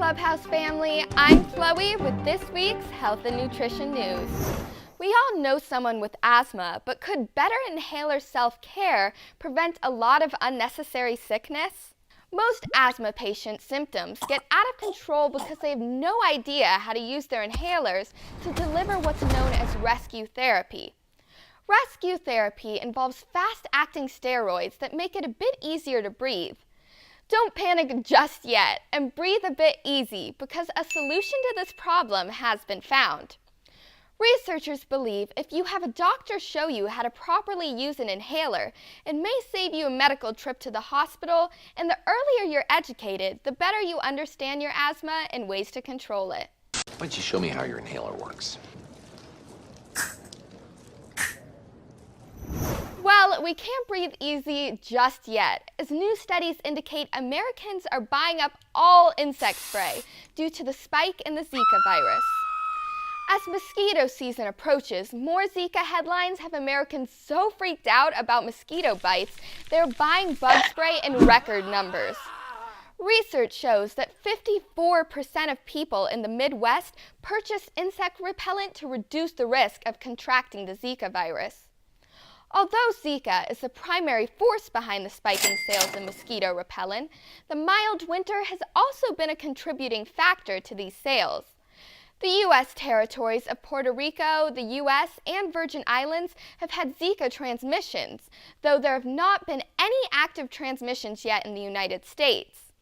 Clubhouse family, I'm Chloe with this week's Health and Nutrition News. We all know someone with asthma, but could better inhaler self-care prevent a lot of unnecessary sickness? Most asthma patients' symptoms get out of control because they have no idea how to use their inhalers to deliver what's known as rescue therapy. Rescue therapy involves fast-acting steroids that make it a bit easier to breathe. Don't panic just yet and breathe a bit easy because a solution to this problem has been found. Researchers believe if you have a doctor show you how to properly use an inhaler, it may save you a medical trip to the hospital, and the earlier you're educated, the better you understand your asthma and ways to control it. Why don't you show me how your inhaler works? Well, we can't breathe easy just yet, as new studies indicate Americans are buying up all insect spray due to the spike in the Zika virus. As mosquito season approaches, more Zika headlines have Americans so freaked out about mosquito bites, they're buying bug spray in record numbers. Research shows that 54% of people in the Midwest purchased insect repellent to reduce the risk of contracting the Zika virus. Although Zika is the primary force behind the spiking sales of mosquito repellent, the mild winter has also been a contributing factor to these sales. The U.S. territories of Puerto Rico, the U.S., and Virgin Islands have had Zika transmissions, though there have not been any active transmissions yet in the United States.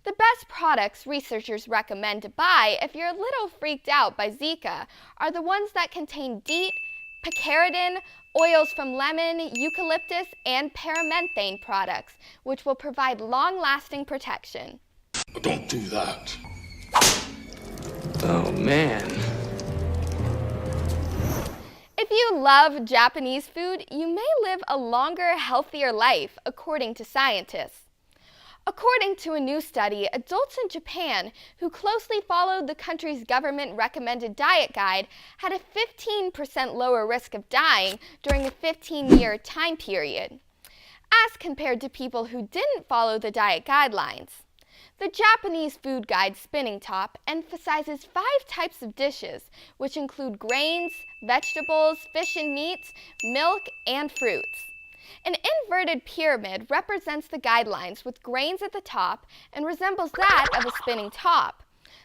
The best products researchers recommend to buy if you're a little freaked out by Zika are the ones that contain DEET, picaridin, oils from lemon, eucalyptus, and paramenthane products, which will provide long-lasting protection. Don't do that. Oh, man. If you love Japanese food, you may live a longer, healthier life, according to scientists. According to a new study, adults in Japan who closely followed the country's government-recommended diet guide had a 15% lower risk of dying during a 15-year time period, as compared to people who didn't follow the diet guidelines. The Japanese food guide Spinning Top emphasizes 5 types of dishes, which include grains, vegetables, fish and meats, milk, and fruits. An inverted pyramid represents the guidelines with grains at the top and resembles that of a spinning top.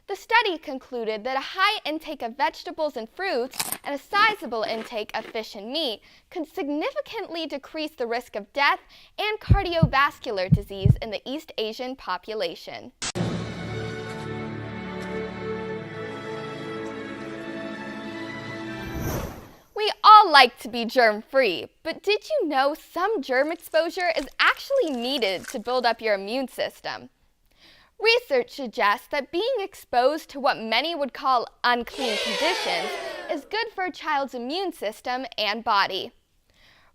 The study concluded that a high intake of vegetables and fruits and a sizable intake of fish and meat could significantly decrease the risk of death and cardiovascular disease in the East Asian population. We all like to be germ-free, but did you know some germ exposure is actually needed to build up your immune system? Research suggests that being exposed to what many would call unclean conditions is good for a child's immune system and body.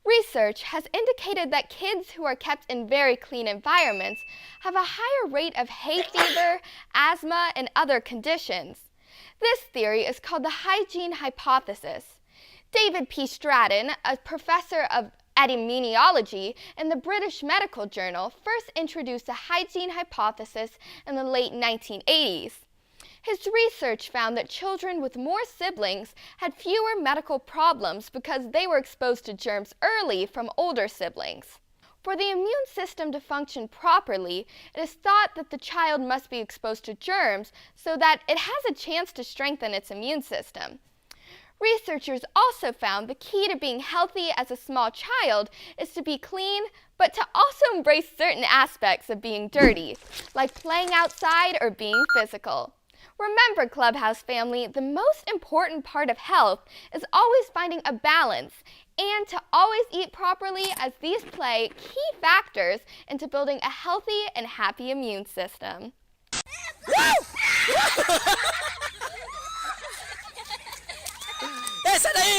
Research has indicated that kids who are kept in very clean environments have a higher rate of hay fever, asthma, and other conditions. This theory is called the hygiene hypothesis. David P. Stratton, a professor of epidemiology in the British Medical Journal, first introduced the hygiene hypothesis in the late 1980s. His research found that children with more siblings had fewer medical problems because they were exposed to germs early from older siblings. For the immune system to function properly, it is thought that the child must be exposed to germs so that it has a chance to strengthen its immune system. Researchers also found the key to being healthy as a small child is to be clean, but to also embrace certain aspects of being dirty, like playing outside or being physical. Remember, Clubhouse family, the most important part of health is always finding a balance and to always eat properly, as these play key factors into building a healthy and happy immune system. Esa de ahí.